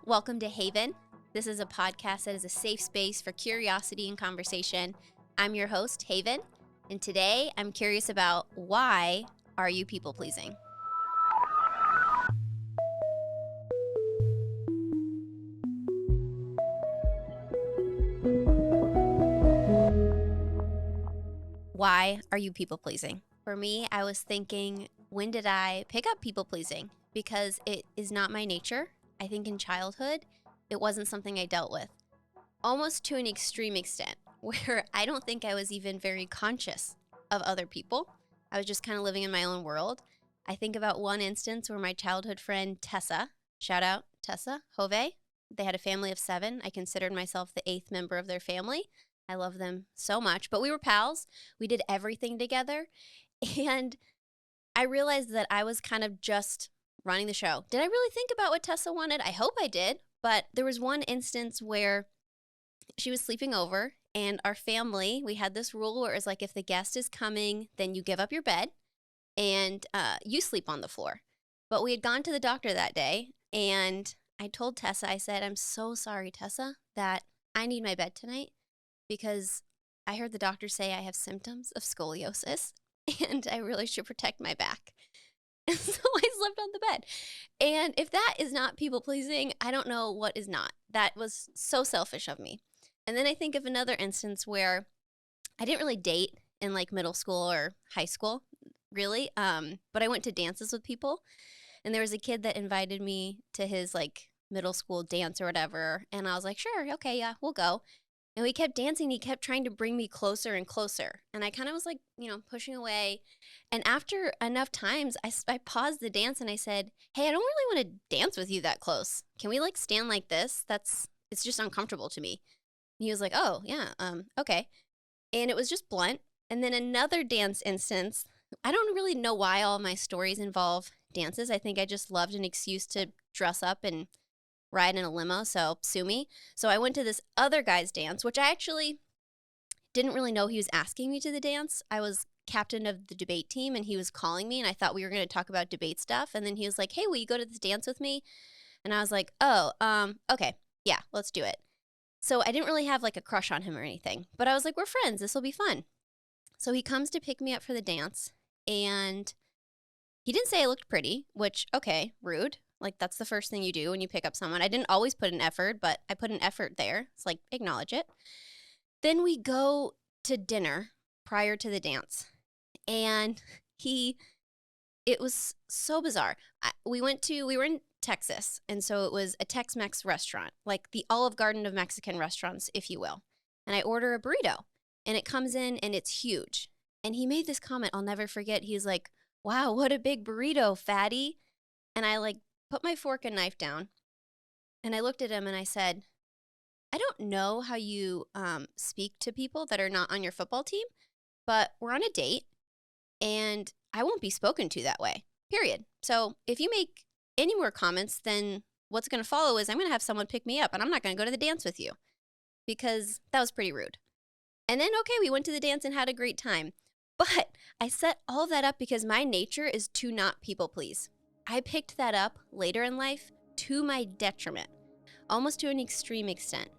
Welcome to Haven. This is a podcast that is a safe space for curiosity and conversation. I'm your host, Haven, and today I'm curious about why are you people-pleasing? Why are you people-pleasing? For me, I was thinking, when did I pick up people-pleasing? Because it is not my nature. I think in childhood, it wasn't something I dealt with. Almost to an extreme extent, where I don't think I was even very conscious of other people. I was just kind of living in my own world. I think about one instance where my childhood friend Tessa, shout out Tessa, Hove, they had a family of 7. I considered myself the 8th member of their family. I love them so much, but we were pals. We did everything together. And I realized that I was kind of just running the show. Did I really think about what Tessa wanted? I hope I did. But there was one instance where she was sleeping over, and our family, we had this rule where it was like, if the guest is coming, then you give up your bed and you sleep on the floor. But we had gone to the doctor that day, and I told Tessa, I said, I'm so sorry, Tessa, that I need my bed tonight because I heard the doctor say I have symptoms of scoliosis and I really should protect my back. And so I slept on the bed. And if that is not people-pleasing, I don't know what is not. That was so selfish of me. And then I think of another instance where I didn't really date in like middle school or high school, really. But I went to dances with people. And there was a kid that invited me to his like middle school dance or whatever. And I was like, sure, okay, yeah, we'll go. And we kept dancing. He kept trying to bring me closer and closer. And I kind of was like, pushing away. And after enough times, I paused the dance and I said, hey, I don't really want to dance with you that close. Can we like stand like this? It's just uncomfortable to me. And he was like, oh, yeah, okay. And it was just blunt. And then another dance instance, I don't really know why all my stories involve dances. I think I just loved an excuse to dress up and ride in a limo, so sue me. So I went to this other guy's dance, which I actually didn't really know he was asking me to the dance. I was captain of the debate team, and he was calling me, and I thought we were going to talk about debate stuff. And then he was like, hey, will you go to this dance with me? And I was like, oh, okay, yeah, let's do it. So I didn't really have like a crush on him or anything, but I was like, we're friends, this will be fun. So he comes to pick me up for the dance, and he didn't say I looked pretty, which, okay, rude. Like, that's the first thing you do when you pick up someone. I didn't always put an effort, but I put an effort there. It's like, acknowledge it. Then we go to dinner prior to the dance. And it was so bizarre. We were in Texas. And so it was a Tex-Mex restaurant, like the Olive Garden of Mexican restaurants, if you will. And I order a burrito. And it comes in and it's huge. And he made this comment I'll never forget. He's like, wow, what a big burrito, fatty. And I like put my fork and knife down, and I looked at him and I said, I don't know how you speak to people that are not on your football team, but we're on a date, and I won't be spoken to that way, period. So if you make any more comments, then what's going to follow is I'm going to have someone pick me up, and I'm not going to go to the dance with you, because that was pretty rude. And then, okay, we went to the dance and had a great time. But I set all of that up because my nature is to not people please. I picked that up later in life to my detriment, almost to an extreme extent.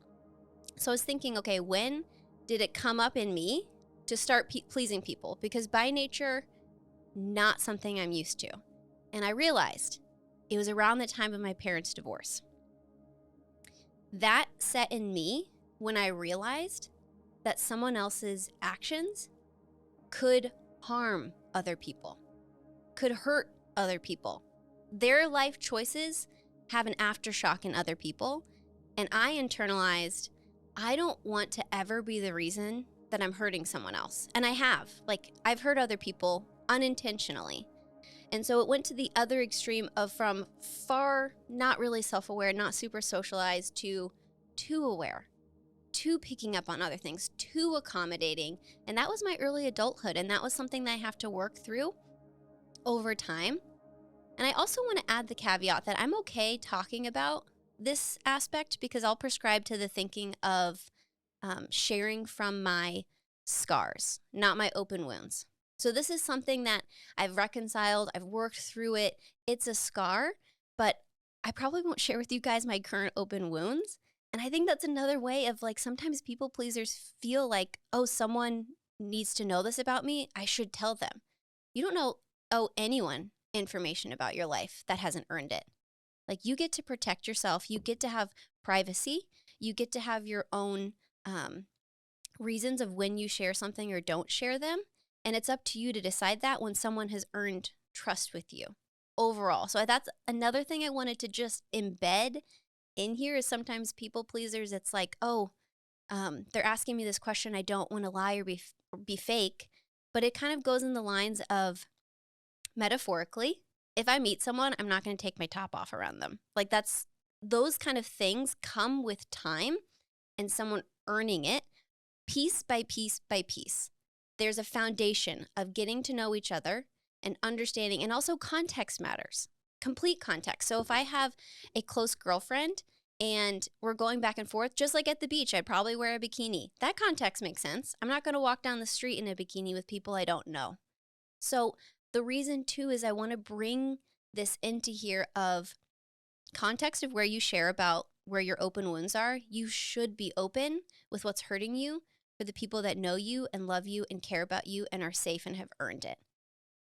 So I was thinking, okay, when did it come up in me to start pleasing people? Because by nature, not something I'm used to. And I realized it was around the time of my parents' divorce. That set in me when I realized that someone else's actions could harm other people, could hurt other people. Their life choices have an aftershock in other people. And I internalized, I don't want to ever be the reason that I'm hurting someone else. And I have. Like, I've hurt other people unintentionally. And so it went to the other extreme of from far, not really self-aware, not super socialized, to too aware, to picking up on other things, too accommodating. And that was my early adulthood. And that was something that I have to work through over time. And I also want to add the caveat that I'm okay talking about this aspect because I'll prescribe to the thinking of sharing from my scars, not my open wounds. So this is something that I've reconciled, I've worked through it. It's a scar, but I probably won't share with you guys my current open wounds. And I think that's another way of like, sometimes people pleasers feel like, oh, someone needs to know this about me. I should tell them. You don't owe anyone information about your life that hasn't earned it. Like, you get to protect yourself. You get to have privacy. You get to have your own reasons of when you share something or don't share them. And it's up to you to decide that when someone has earned trust with you overall. So that's another thing I wanted to just embed in here is sometimes people pleasers, it's like, oh, they're asking me this question. I don't want to lie or be fake. But it kind of goes in the lines of, metaphorically, if I meet someone, I'm not going to take my top off around them. Like, those kind of things come with time and someone earning it piece by piece by piece. There's a foundation of getting to know each other and understanding, and also context matters, complete context. So if I have a close girlfriend and we're going back and forth, just like at the beach, I'd probably wear a bikini. That context makes sense. I'm not going to walk down the street in a bikini with people I don't know. So the reason too is I want to bring this into here of context of where you share about where your open wounds are. You should be open with what's hurting you for the people that know you and love you and care about you and are safe and have earned it.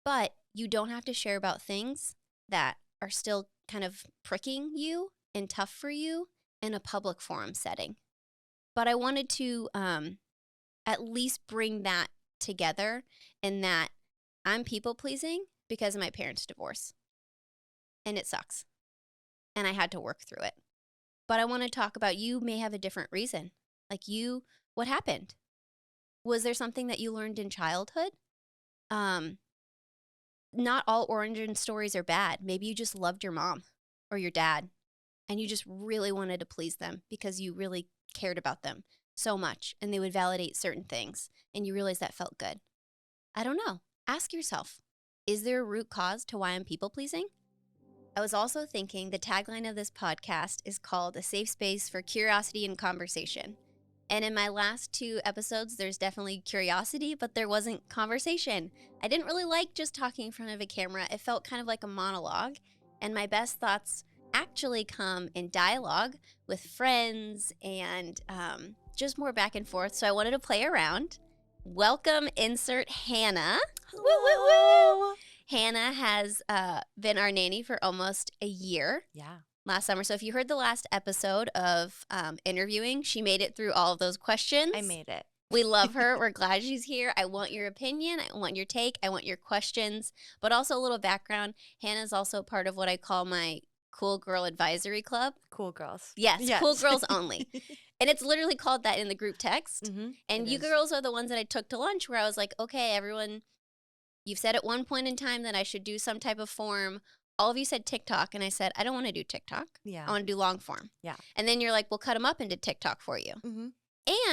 But you don't have to share about things that are still kind of pricking you and tough for you in a public forum setting. But I wanted to at least bring that together, in that I'm people pleasing because of my parents' divorce. And it sucks. And I had to work through it. But I want to talk about, you may have a different reason. Like, what happened? Was there something that you learned in childhood? Not all origin stories are bad. Maybe you just loved your mom or your dad and you just really wanted to please them because you really cared about them so much and they would validate certain things and you realized that felt good. I don't know. Ask yourself, is there a root cause to why I'm people pleasing? I was also thinking the tagline of this podcast is called A Safe Space for Curiosity and Conversation. And in my last 2 episodes, there's definitely curiosity, but there wasn't conversation. I didn't really like just talking in front of a camera. It felt kind of like a monologue. And my best thoughts actually come in dialogue with friends and just more back and forth. So I wanted to play around. Welcome, insert Hannah. Hello. Woo, woo, woo. Hannah has been our nanny for almost a year. Yeah. Last summer. So if you heard the last episode of interviewing, she made it through all of those questions. I made it. We love her. We're glad she's here. I want your opinion. I want your take. I want your questions, but also a little background. Hannah's also part of what I call my Cool Girl Advisory Club. Cool girls. Yes. Cool girls only. And it's literally called that in the group text. Mm-hmm. And you girls are the ones that I took to lunch where I was like, okay, everyone, you've said at one point in time that I should do some type of form. All of you said TikTok, and I said, I don't want to do TikTok. Yeah. I want to do long form. Yeah. And then you're like, we'll cut them up into TikTok for you. Mm-hmm.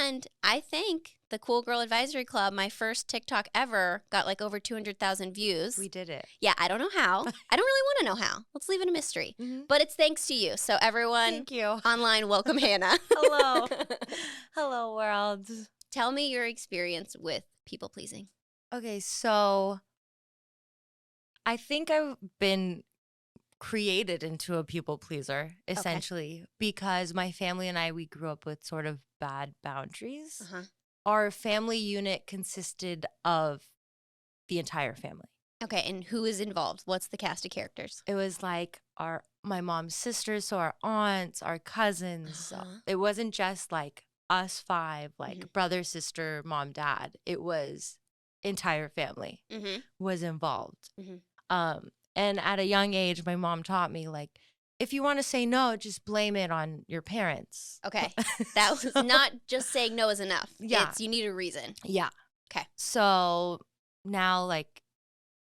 And I think the Cool Girl Advisory Club, my first TikTok ever, got like over 200,000 views. We did it. Yeah, I don't know how. I don't really want to know how. Let's leave it a mystery. Mm-hmm. But it's thanks to you. So everyone Thank you. online, welcome Hannah. Hello. Hello, world. Tell me your experience with people pleasing. Okay, so I think I've been created into a people pleaser, essentially, because my family and we grew up with sort of bad boundaries. Uh-huh. Our family unit consisted of the entire family. Okay, and who is involved? What's the cast of characters? It was like my mom's sisters, so our aunts, our cousins. Uh-huh. It wasn't just like us 5, like brother, sister, mom, dad. It was entire family was involved. And at a young age, my mom taught me, like, if you want to say no, just blame it on your parents. Okay. That was not just saying no is enough. Yeah. You need a reason. Yeah. Okay. So now, like,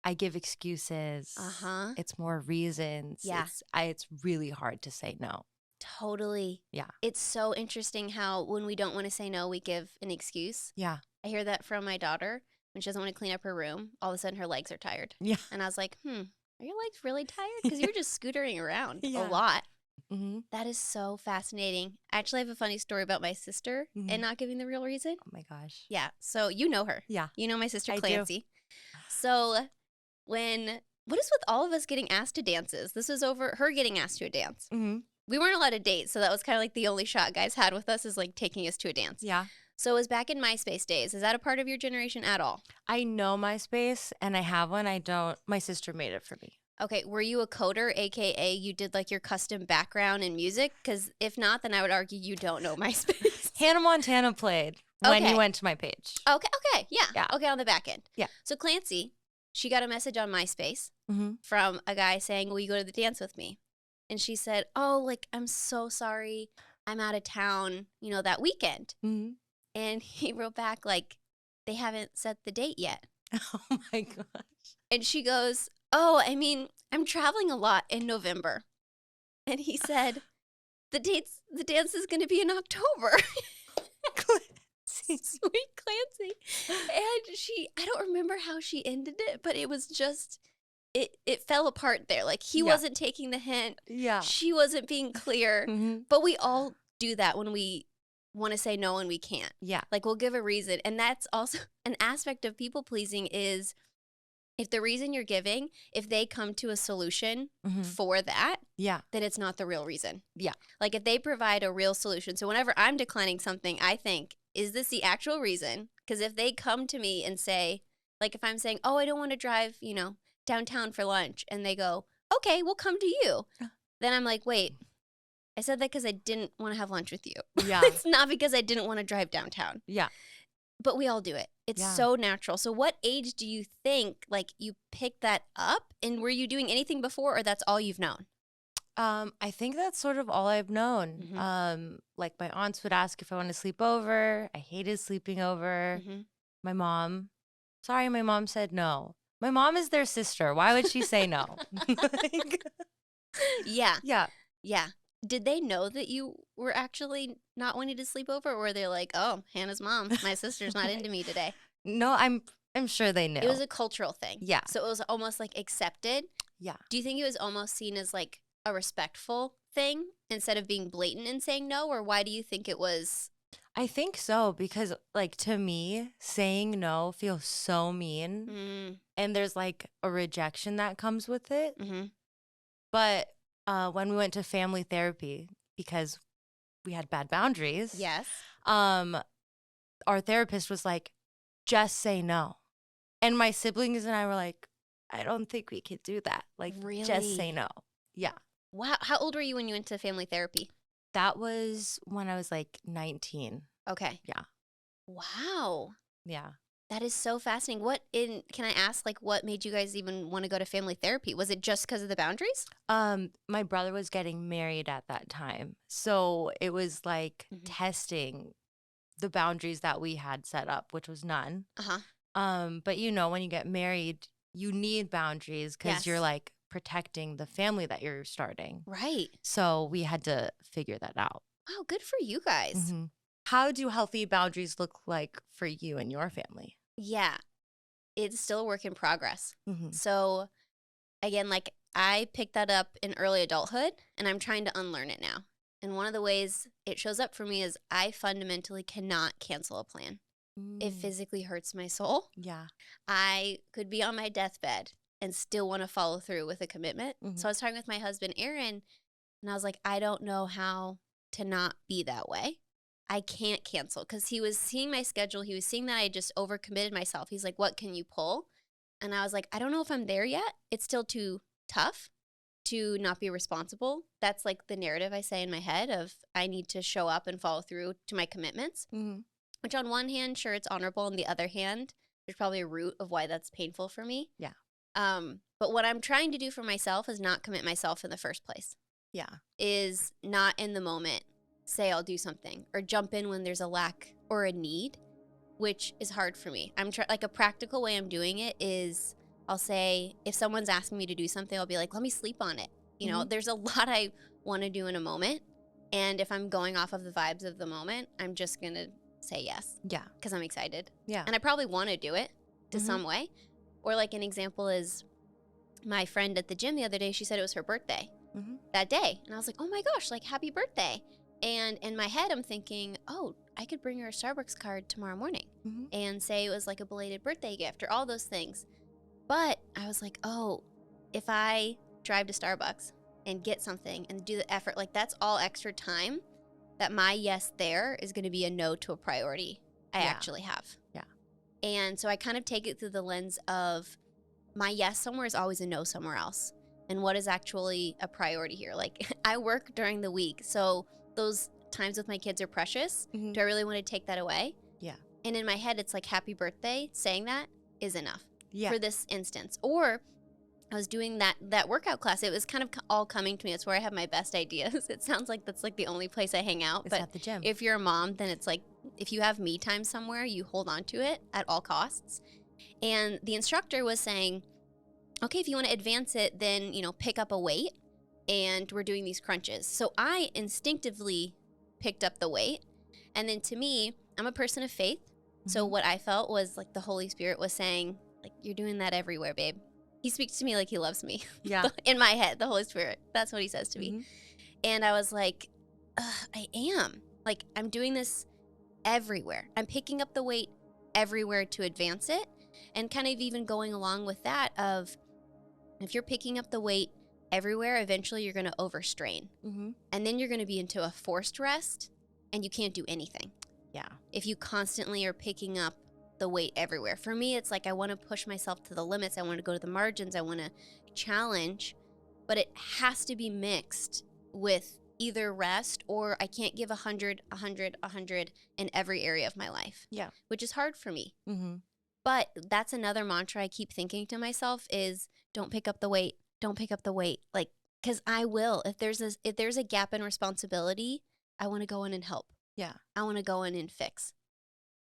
I give excuses. Uh-huh. It's more reasons. Yeah. It's really hard to say no. Totally. Yeah. It's so interesting how when we don't want to say no, we give an excuse. Yeah. I hear that from my daughter. When she doesn't want to clean up her room, all of a sudden her legs are tired. Yeah. And I was like, are your legs really tired? Because you were just scootering around a Yeah. lot. Mm-hmm. That is so fascinating. I actually have a funny story about my sister and not giving the real reason. Oh, my gosh. Yeah. So you know her. Yeah. You know my sister I do. Clancy. So when What is with all of us getting asked to dances? This was over her getting asked to a dance. Mm-hmm. We weren't allowed to date, so that was kind of like the only shot guys had with us is like taking us to a dance. Yeah. So it was back in MySpace days. Is that a part of your generation at all? I know MySpace and I have one. I don't. My sister made it for me. Okay, were you a coder, aka you did like your custom background and music? Because if not, then I would argue you don't know MySpace. Hannah Montana played when Okay. you went to my page. Okay, yeah. Yeah. Okay, on the back end. Yeah. So Clancy, she got a message on MySpace Mm-hmm. from a guy saying, will you go to the dance with me? And she said, oh, like, I'm so sorry. I'm out of town, that weekend. Mm-hmm. And he wrote back, like, they haven't set the date yet. Oh, my gosh. And she goes, oh, I mean, I'm traveling a lot in November. And he said, the dance is going to be in October. Sweet Clancy. And I don't remember how she ended it, but it was just, it fell apart there. Like, he wasn't taking the hint. Yeah. She wasn't being clear. Mm-hmm. But we all do that when we want to say no and we can't. Yeah. Like, we'll give a reason. And that's also an aspect of people pleasing is if the reason you're giving, if they come to a solution for that, then it's not the real reason. Yeah. Like, if they provide a real solution. So whenever I'm declining something, I think, is this the actual reason? Because if they come to me and say, like, if I'm saying, oh, I don't want to drive, downtown for lunch, and they go, okay, we'll come to you. Then I'm like, wait, I said that because I didn't want to have lunch with you. Yeah. It's not because I didn't want to drive downtown. Yeah. But we all do it. It's so natural. So what age do you think, like, you picked that up? And were you doing anything before, or that's all you've known? I think that's sort of all I've known. Mm-hmm. Like, my aunts would ask if I want to sleep over. I hated sleeping over. Mm-hmm. My mom said no. My mom is their sister. Why would she say no? Yeah. Yeah. Yeah. Did they know that you were actually not wanting to sleep over, or were they like, oh, Hannah's mom, my sister's not into me today? No, I'm sure they knew. It was a cultural thing. Yeah. So it was almost like accepted. Yeah. Do you think it was almost seen as like a respectful thing instead of being blatant and saying no? Or why do you think it was? I think so, because, like, to me, saying no feels so mean. And there's like a rejection that comes with it. Mm-hmm. But when we went to family therapy, because we had bad boundaries, yes, our therapist was like, just say no. And my siblings and I were like, I don't think we could do that. Like, really? Just say no. Yeah. Wow. How old were you when you went to family therapy? That was when I was like 19. Okay. Yeah. Wow. Yeah. That is so fascinating. Can I ask, like, what made you guys even want to go to family therapy? Was it just because of the boundaries? My brother was getting married at that time. So it was like testing the boundaries that we had set up, which was none. But when you get married, you need boundaries because you're like protecting the family that you're starting. Right. So we had to figure that out. Wow, good for you guys. How do healthy boundaries look like for you and your family? Yeah, it's still a work in progress. So again, like, I picked that up in early adulthood and I'm trying to unlearn it now. And one of the ways it shows up for me is I fundamentally cannot cancel a plan. It physically hurts my soul. Yeah. I could be on my deathbed and still want to follow through with a commitment. So I was talking with my husband, Aaron, and I was like, I don't know how to not be that way. I can't cancel, because he was seeing my schedule. He was seeing that I just overcommitted myself. He's like, what can you pull? And I was like, I don't know if I'm there yet. It's still too tough to not be responsible. That's like the narrative I say in my head of I need to show up and follow through to my commitments, which on one hand, sure, it's honorable. On the other hand, there's probably a root of why that's painful for me. Yeah. But what I'm trying to do for myself is not commit myself in the first place. Yeah. Is not in the moment say I'll do something or jump in when there's a lack or a need, which is hard for me. Like, a practical way I'm doing it is I'll say, if someone's asking me to do something, I'll be like, let me sleep on it. There's a lot I want to do in a moment. And if I'm going off of the vibes of the moment, I'm just going to say yes. Yeah. Because I'm excited. Yeah. And I probably want to do it to some way. Or like an example is my friend at the gym the other day, she said it was her birthday that day. And I was like, oh my gosh, like, happy birthday. And in my head, I'm thinking, oh, I could bring her a Starbucks card tomorrow morning and say it was like a belated birthday gift or all those things. But I was like, oh, if I drive to Starbucks and get something and do the effort, like that's all extra time that my yes there is going to be a no to a priority I actually have. Yeah. And so I kind of take it through the lens of my yes somewhere is always a no somewhere else. And what is actually a priority here? Like I work during the week, so those times with my kids are precious. Mm-hmm. Do I really want to take that away? Yeah. And in my head, it's like happy birthday. Saying that is enough for this instance. Or I was doing that workout class. It was kind of all coming to me. It's where I have my best ideas. It sounds like that's like the only place I hang out. It's at the gym. If you're a mom, then it's like if you have me time somewhere, you hold on to it at all costs. And the instructor was saying, okay, if you want to advance it, then, pick up a weight. And we're doing these crunches. So I instinctively picked up the weight. And then to me, I'm a person of faith. Mm-hmm. So what I felt was like the Holy Spirit was saying, like, you're doing that everywhere, babe. He speaks to me like he loves me. Yeah. In my head, the Holy Spirit. That's what he says to mm-hmm. me. And I was like, I am. Like, I'm doing this everywhere. I'm picking up the weight everywhere to advance it. And kind of even going along with that of, if you're picking up the weight everywhere, eventually you're going to overstrain. Mm-hmm. And then you're going to be into a forced rest and you can't do anything. Yeah. If you constantly are picking up the weight everywhere. For me, it's like I want to push myself to the limits. I want to go to the margins. I want to challenge, but it has to be mixed with either rest or I can't give 100 in every area of my life. Yeah. Which is hard for me. Mm-hmm. But that's another mantra I keep thinking to myself is don't pick up the weight. Don't pick up the weight. Like, because I will. If there's a gap in responsibility, I want to go in and help. Yeah. I want to go in and fix.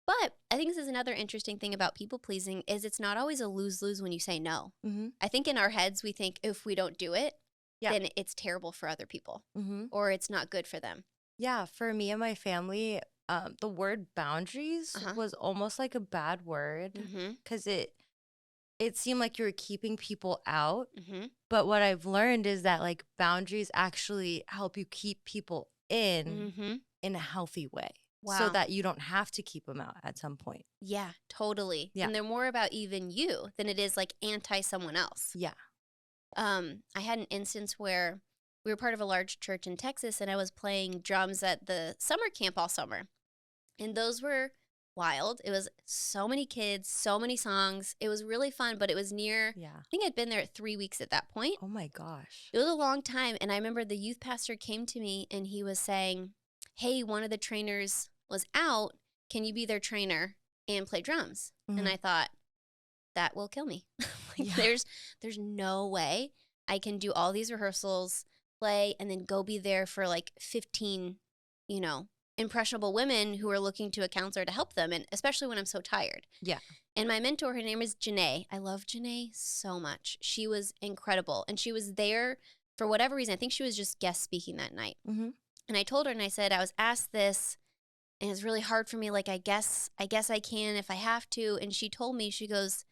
But I think this is another interesting thing about people pleasing is it's not always a lose-lose when you say no. Mm-hmm. I think in our heads we think if we don't do it, then it's terrible for other people or it's not good for them. Yeah, for me and my family, the word boundaries was almost like a bad word because it seemed like you were keeping people out. Mm-hmm. But what I've learned is that like boundaries actually help you keep people in a healthy way. Wow. So that you don't have to keep them out at some point. Yeah, totally. Yeah. And they're more about even you than it is like anti someone else. Yeah. I had an instance where we were part of a large church in Texas and I was playing drums at the summer camp all summer. And those were wild. It was so many kids, so many songs. It was really fun, but it was near, I think I'd been there 3 weeks at that point. Oh my gosh. It was a long time. And I remember the youth pastor came to me and he was saying, hey, one of the trainers was out. Can you be their trainer and play drums? Mm-hmm. And I thought, that will kill me. There's no way I can do all these rehearsals, play, and then go be there for like 15, impressionable women who are looking to a counselor to help them, and especially when I'm so tired. Yeah. And my mentor, her name is Janae. I love Janae so much. She was incredible. And she was there for whatever reason. I think she was just guest speaking that night. Mm-hmm. And I told her and I said, I was asked this and it's really hard for me. Like, I guess I can if I have to. And she told me, she goes,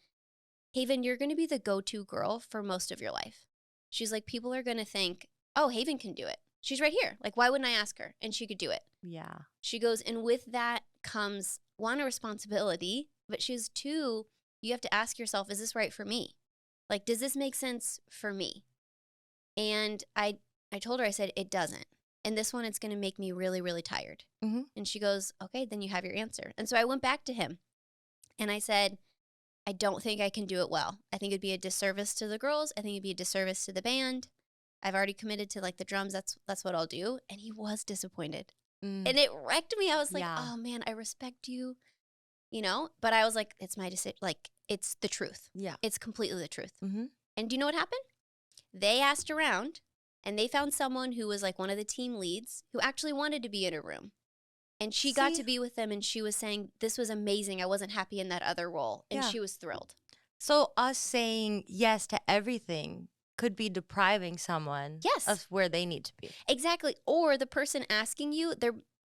Haven, you're going to be the go-to girl for most of your life. She's like, people are going to think, oh, Haven can do it. She's right here. Like, why wouldn't I ask her? And she could do it. Yeah. She goes, and with that comes, one, a responsibility, but she's two, you have to ask yourself, is this right for me? Like, does this make sense for me? And I told her, I said, it doesn't. And this one, it's going to make me really, really tired. Mm-hmm. And she goes, okay, then you have your answer. And so I went back to him and I said, I don't think I can do it well. I think it'd be a disservice to the girls. I think it'd be a disservice to the band. I've already committed to like the drums. That's what I'll do. And he was disappointed. And it wrecked me. I was like, oh man, I respect you, but I was like, it's my decision. Like, it's the truth. Yeah. It's completely the truth. Mm-hmm. And do you know what happened? They asked around and they found someone who was like one of the team leads who actually wanted to be in a room. And she got to be with them and she was saying, this was amazing. I wasn't happy in that other role. And she was thrilled. So us saying yes to everything could be depriving someone of where they need to be. Exactly. Or the person asking you,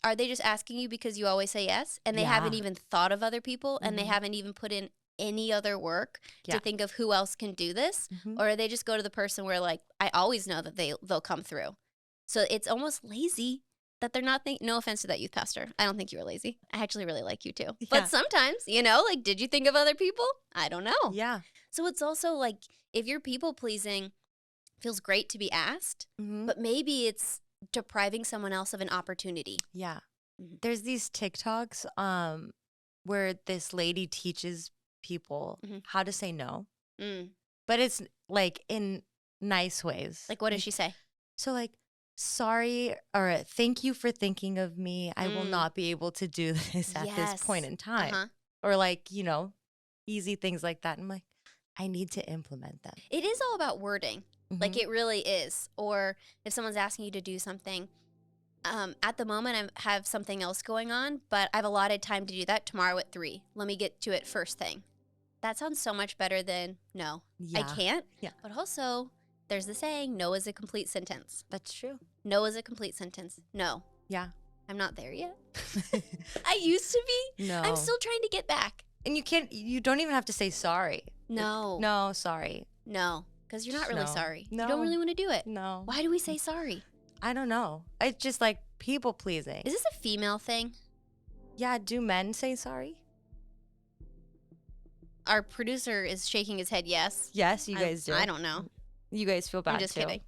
are they just asking you because you always say yes? And they haven't even thought of other people and they haven't even put in any other work to think of who else can do this? Mm-hmm. Or they just go to the person where like, I always know that they'll come through. So it's almost lazy that they're not no offense to that youth pastor. I don't think you were lazy. I actually really like you too. Yeah. But sometimes, like, did you think of other people? I don't know. Yeah. So it's also like if you're people pleasing, feels great to be asked, but maybe it's depriving someone else of an opportunity. Yeah. There's these TikToks where this lady teaches people how to say no. But it's like in nice ways. Like, what does she say? So like, sorry, or thank you for thinking of me. I will not be able to do this at this point in time. Or like, you know, easy things like that. I'm like, I need to implement them. It is all about wording. Like it really is. Or if someone's asking you to do something, at the moment I have something else going on, but I've allotted time to do that tomorrow at 3. Let me get to it first thing. That sounds so much better than no, I can't. Yeah. But also, there's the saying, no is a complete sentence. That's true. No is a complete sentence. No. Yeah. I'm not there yet. I used to be. No. I'm still trying to get back. And you don't even have to say sorry. No. No, sorry. No, because you're not really sorry. No. You don't really want to do it. No. Why do we say sorry? I don't know. It's just like people pleasing. Is this a female thing? Yeah, do men say sorry? Our producer is shaking his head yes. Yes, you guys do. I don't know. You guys feel bad I'm just too. kidding.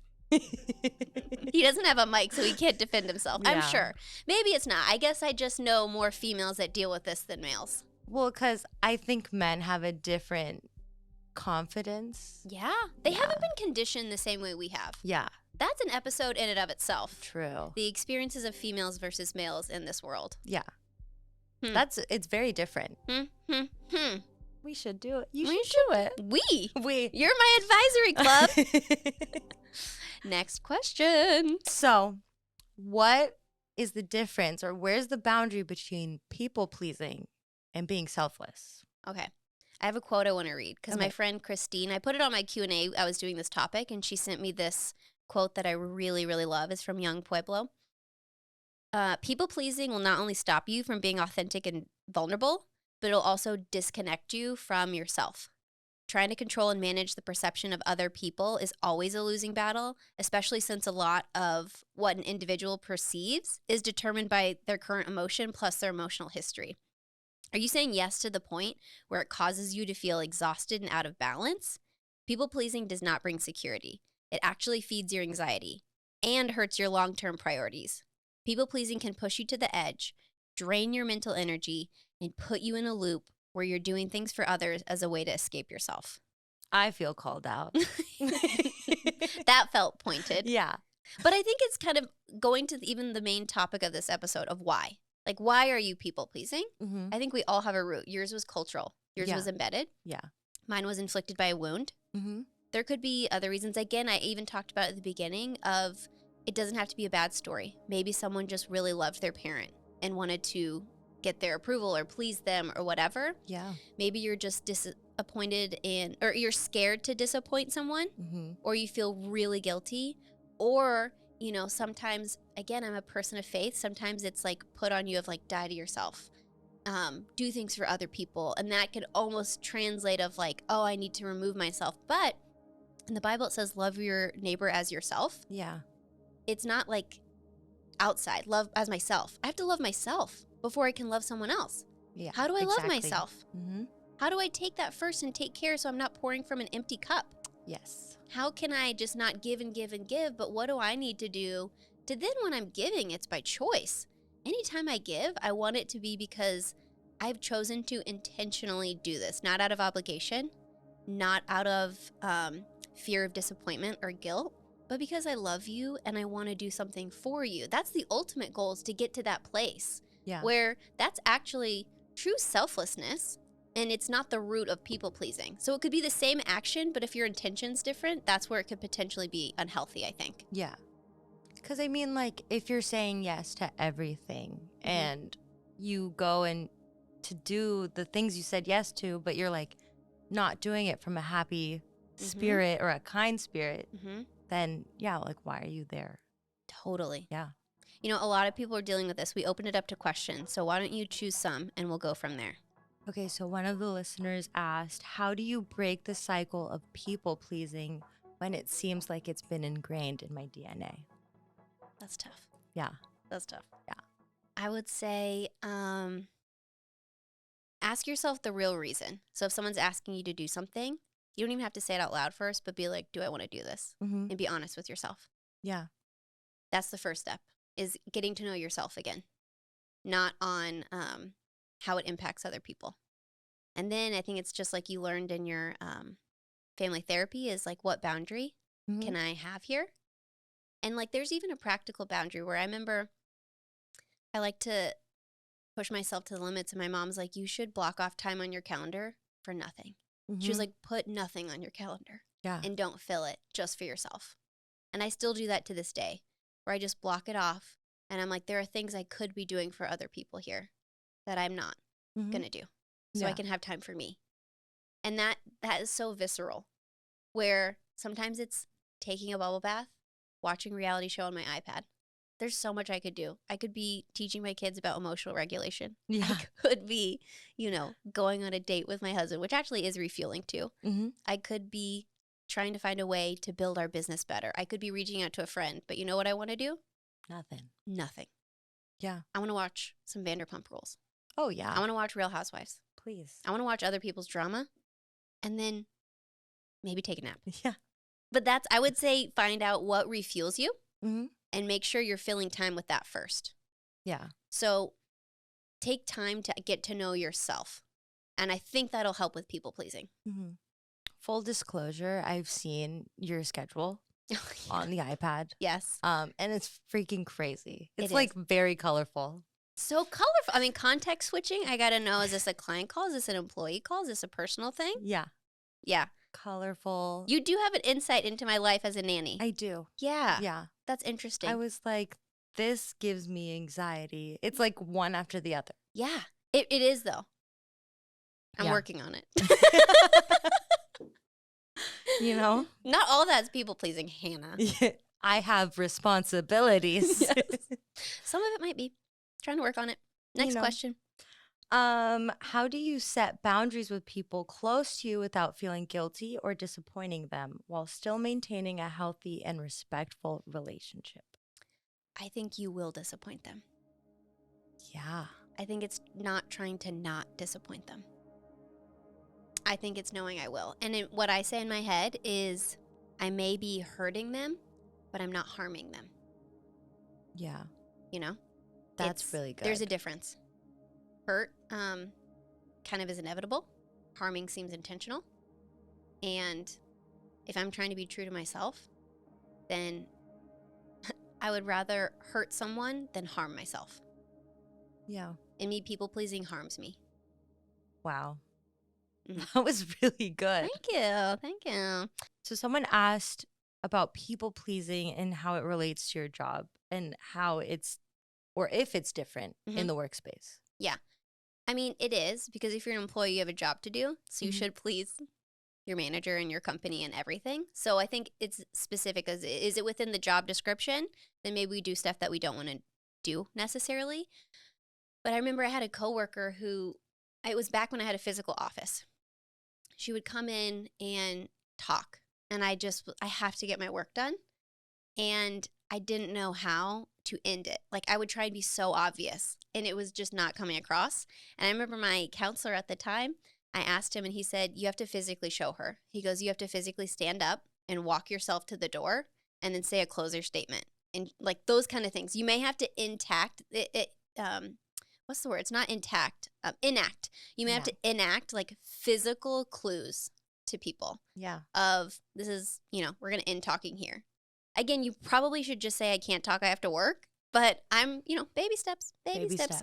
He doesn't have a mic, so he can't defend himself. Yeah. I'm sure. Maybe it's not. I guess I just know more females that deal with this than males. Well, because I think men have a different confidence. Yeah. They haven't been conditioned the same way we have. Yeah. That's an episode in and of itself. True. The experiences of females versus males in this world. Yeah. It's very different. We should do it. You should do it. We. You're my advisory club. Next question. So, what is the difference, or where's the boundary between people pleasing and being selfless? Okay. I have a quote I want to read because my friend Christine, I put it on my Q&A. I was doing this topic and she sent me this quote that I really, really love. It's from Young Pueblo. People pleasing will not only stop you from being authentic and vulnerable, but it'll also disconnect you from yourself. Trying to control and manage the perception of other people is always a losing battle, especially since a lot of what an individual perceives is determined by their current emotion plus their emotional history. Are you saying yes to the point where it causes you to feel exhausted and out of balance? People pleasing does not bring security. It actually feeds your anxiety and hurts your long-term priorities. People pleasing can push you to the edge, drain your mental energy, and put you in a loop where you're doing things for others as a way to escape yourself. I feel called out. That felt pointed. Yeah. But I think it's kind of going to even the main topic of this episode of why. Like, why are you people pleasing? I think we all have a root. Yours was cultural. Yours was embedded. Yeah. Mine was inflicted by a wound. There could be other reasons. Again, I even talked about at the beginning of it doesn't have to be a bad story. Maybe someone just really loved their parent and wanted to get their approval or please them or whatever. Yeah. Maybe you're just disappointed or you're scared to disappoint someone, or you feel really guilty, or, you know, sometimes, again, I'm a person of faith. Sometimes it's like put on you of like, die to yourself, do things for other people. And that could almost translate of like, oh, I need to remove myself. But in the Bible, it says, love your neighbor as yourself. Yeah. It's not like outside, love as myself. I have to love myself before I can love someone else. Yeah. How do I love myself? How do I take that first and take care so I'm not pouring from an empty cup? Yes. How can I just not give and give and give, but what do I need to do to then when I'm giving, it's by choice. Anytime I give, I want it to be because I've chosen to intentionally do this, not out of obligation, not out of fear of disappointment or guilt, but because I love you and I want to do something for you. That's the ultimate goal, is to get to that place where that's actually true selflessness, and it's not the root of people pleasing. So it could be the same action, but if your intention's different, that's where it could potentially be unhealthy, I think. Yeah. Because I mean, like, if you're saying yes to everything and you go and to do the things you said yes to, but you're like not doing it from a happy spirit or a kind spirit, then yeah, like, why are you there? Totally. Yeah. You know, a lot of people are dealing with this. We opened it up to questions. So why don't you choose some and we'll go from there. Okay, so one of the listeners asked, how do you break the cycle of people pleasing when it seems like it's been ingrained in my DNA? That's tough. Yeah. That's tough. Yeah. I would say ask yourself the real reason. So if someone's asking you to do something, You don't even have to say it out loud first, but be like, do I want to do this? Mm-hmm. And be honest with yourself. Yeah. That's the first step, is getting to know yourself again, not on how it impacts other people. And then I think it's just like you learned in your family therapy, is like, what boundary can I have here? And like, there's even a practical boundary where I remember I like to push myself to the limits, and my mom's like, you should block off time on your calendar for nothing. She was like, put nothing on your calendar. Yeah. And don't fill it just for yourself. And I still do that to this day, where I just block it off. And I'm like, there are things I could be doing for other people here that I'm not going to do. So I can have time for me. And that is so visceral, where sometimes it's taking a bubble bath, watching a reality show on my iPad. There's so much I could do. I could be teaching my kids about emotional regulation. Yeah. I could be, going on a date with my husband, which actually is refueling too. I could be trying to find a way to build our business better. I could be reaching out to a friend. But you know what I want to do? Nothing. Yeah. I want to watch some Vanderpump Rules. Oh, yeah. I want to watch Real Housewives. Please. I want to watch other people's drama and then maybe take a nap. Yeah. But I would say, find out what refuels you and make sure you're filling time with that first. Yeah. So take time to get to know yourself. And I think that'll help with people pleasing. Full disclosure, I've seen your schedule on the iPad. Yes. And it's freaking crazy. It's It is. very colorful. So colorful. I mean, context switching. I got to know, is this a client call? Is this an employee call? Is this a personal thing? Yeah. Yeah. Colorful. You do have an insight into my life as a nanny. I do. Yeah. Yeah. That's interesting. I was like, this gives me anxiety. It's like one after the other. Yeah. It is, though. I'm working on it. Not all that's people pleasing, Hannah. I have responsibilities. Yes. Some of it might be. Trying to work on it. Next question. How do you set boundaries with people close to you without feeling guilty or disappointing them while still maintaining a healthy and respectful relationship? I think you will disappoint them. Yeah. I think it's not trying to not disappoint them. I think it's knowing I will. And what I say in my head is, I may be hurting them, but I'm not harming them. Yeah. That's really good. There's a difference. Hurt kind of is inevitable. Harming seems intentional. And if I'm trying to be true to myself, then I would rather hurt someone than harm myself. Yeah. And me people pleasing harms me. Wow. That was really good. Thank you. So someone asked about people pleasing and how it relates to your job and how it's, or if it's different in the workspace. Yeah. I mean, it is, because if you're an employee, you have a job to do. So you should please your manager and your company and everything. So I think it's specific. Is it within the job description? Then maybe we do stuff that we don't want to do necessarily. But I remember I had a coworker who, it was back when I had a physical office. She would come in and talk. And I have to get my work done. And I didn't know how to end it. Like, I would try and be so obvious, and it was just not coming across. And I remember my counselor at the time, I asked him, and he said, you have to physically show her. He goes, you have to physically stand up and walk yourself to the door and then say a closer statement. And like those kind of things. You may have to what's the word? It's not intact. Enact. You may have to enact like physical clues to people. Yeah. Of, this is, we're going to end talking here. Again, you probably should just say, I can't talk, I have to work. But I'm, baby steps,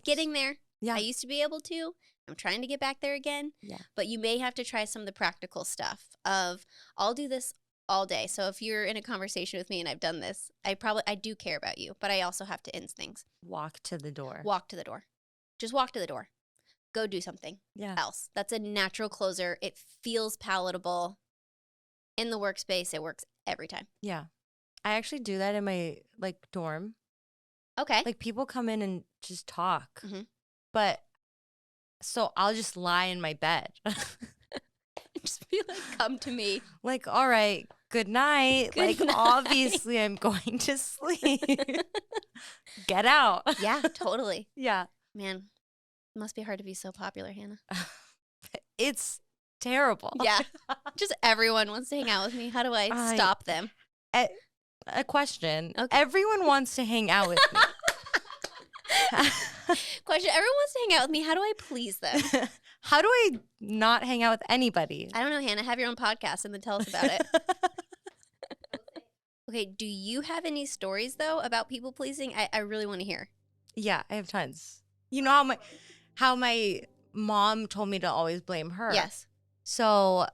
getting there. Yeah. I used to be able to. I'm trying to get back there again. Yeah. But you may have to try some of the practical stuff of, I'll do this all day. So if you're in a conversation with me and I've done this, I do care about you, but I also have to end things. Walk to the door. Walk to the door. Just walk to the door. Go do something else. That's a natural closer. It feels palatable. In the workspace, it works every time. Yeah. I actually do that in my dorm. Okay. Like, people come in and just talk. But so I'll just lie in my bed. Just be like, come to me. Like, all right, good night. Good night. Obviously I'm going to sleep. Get out. Yeah, totally. Yeah. Man, it must be hard to be so popular, Hannah. It's terrible. Yeah. Just everyone wants to hang out with me. How do I stop them? A question. Okay. Everyone wants to hang out with me. Question. Everyone wants to hang out with me. How do I please them? How do I not hang out with anybody? I don't know, Hannah. Have your own podcast and then tell us about it. Okay. Do you have any stories, though, about people pleasing? I really want to hear. Yeah, I have tons. You know how my mom told me to always blame her? Yes. So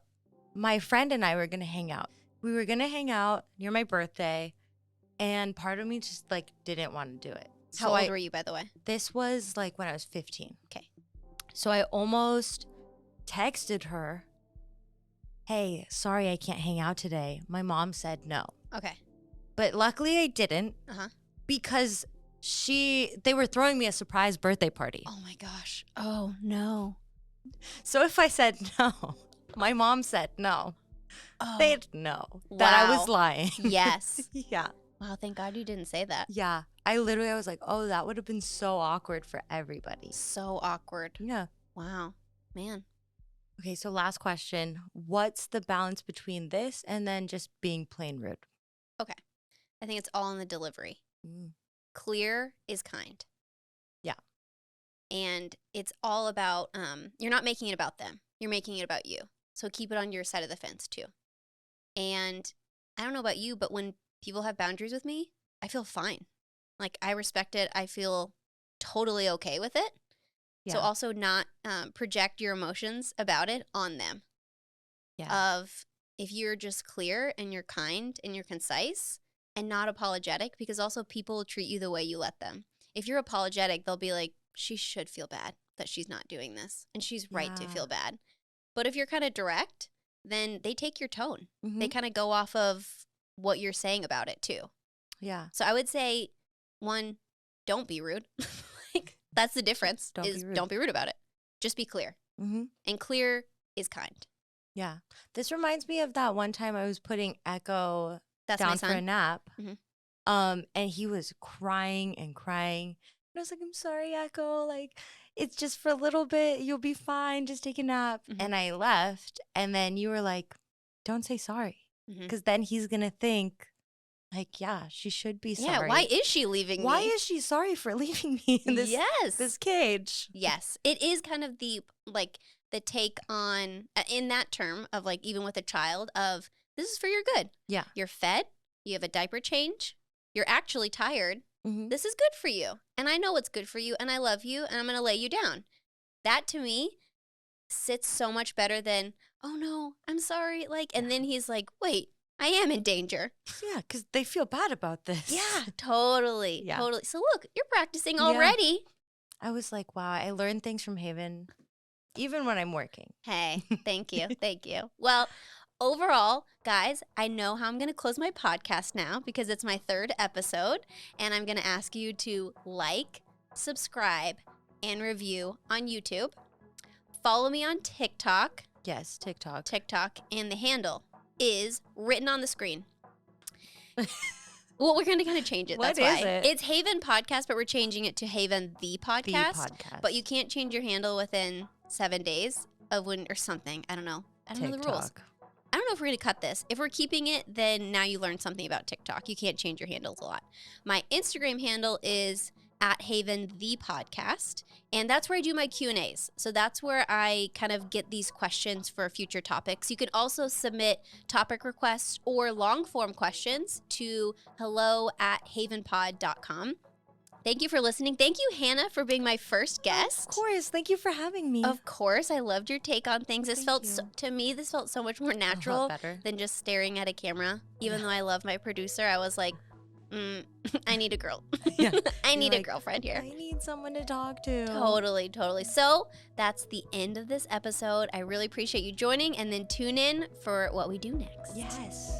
my friend and I were going to hang out. We were going to hang out near my birthday, and part of me just like didn't want to do it. How old were you, by the way? This was like when I was 15. Okay. So I almost texted her, hey, sorry I can't hang out today. My mom said no. Okay. But luckily I didn't because they were throwing me a surprise birthday party. Oh my gosh. Oh no. So if I said no, my mom said no. Oh. They'd know that I was lying. Yes. Yeah. Wow, thank God you didn't say that. Yeah. I was like, oh, that would have been so awkward for everybody. So awkward. Yeah. Wow. Man. Okay, so last question. What's the balance between this and then just being plain rude? Okay. I think it's all in the delivery. Clear is kind. Yeah. And it's all about, you're not making it about them. You're making it about you. So keep it on your side of the fence too. And I don't know about you, but when people have boundaries with me, I feel fine. Like, I respect it. I feel totally okay with it. Yeah. So also not project your emotions about it on them. Yeah. Of if you're just clear and you're kind and you're concise and not apologetic, because also people treat you the way you let them. If you're apologetic, they'll be like, she should feel bad that she's not doing this. And she's right to feel bad. But if you're kind of direct, then they take your tone. They kind of go off of what you're saying about it too. Yeah. So I would say, one, don't be rude. Like, that's the difference. Don't be rude about it. Just be clear. And clear is kind. Yeah. This reminds me of that one time I was putting Echo down for a nap. And he was crying and crying. And I was like, I'm sorry, Echo. Like, it's just for a little bit. You'll be fine. Just take a nap. And I left. And then you were like, don't say sorry. Because then he's going to think, like, yeah, she should be sorry. Yeah, why is she leaving me? Why is she sorry for leaving me in this cage? Yes. It is kind of the take on, in that term of, like, even with a child, of this is for your good. Yeah. You're fed. You have a diaper change. You're actually tired. This is good for you. And I know what's good for you, and I love you, and I'm going to lay you down. That, to me, sits so much better than, oh, no, I'm sorry. Like, and then he's like, wait, I am in danger. Yeah, because they feel bad about this. Yeah, totally. Yeah. Totally. So look, you're practicing already. I was like, wow, I learned things from Haven, even when I'm working. Hey, thank you. Thank you. Well, overall, guys, I know how I'm going to close my podcast now because it's my 3rd episode. And I'm going to ask you to like, subscribe, and review on YouTube. Follow me on TikTok. Yes, TikTok. And the handle is written on the screen. Well, we're going to kind of change it. What That's is why. it? It's Haven Podcast, but we're changing it to Haven the Podcast. The Podcast. But you can't change your handle within 7 days of when or something. I don't know. I don't know the rules. I don't know if we're going to cut this. If we're keeping it, then now you learned something about TikTok. You can't change your handles a lot. My Instagram handle is @Haven the Podcast, and that's where I do my Q&As. So that's where I kind of get these questions for future topics. You can also submit topic requests or long form questions to hello@havenpod.com. Thank you for listening. Thank you, Hannah, for being my first guest. Of course. Thank you for having me. Of course. I loved your take on things. This felt, to me, this felt so much more natural than just staring at a camera. Even though I love my producer, I was like, I need a girl. Yeah. I need a girlfriend here. I need someone to talk to. Totally. So that's the end of this episode. I really appreciate you joining, and then tune in for what we do next. Yes.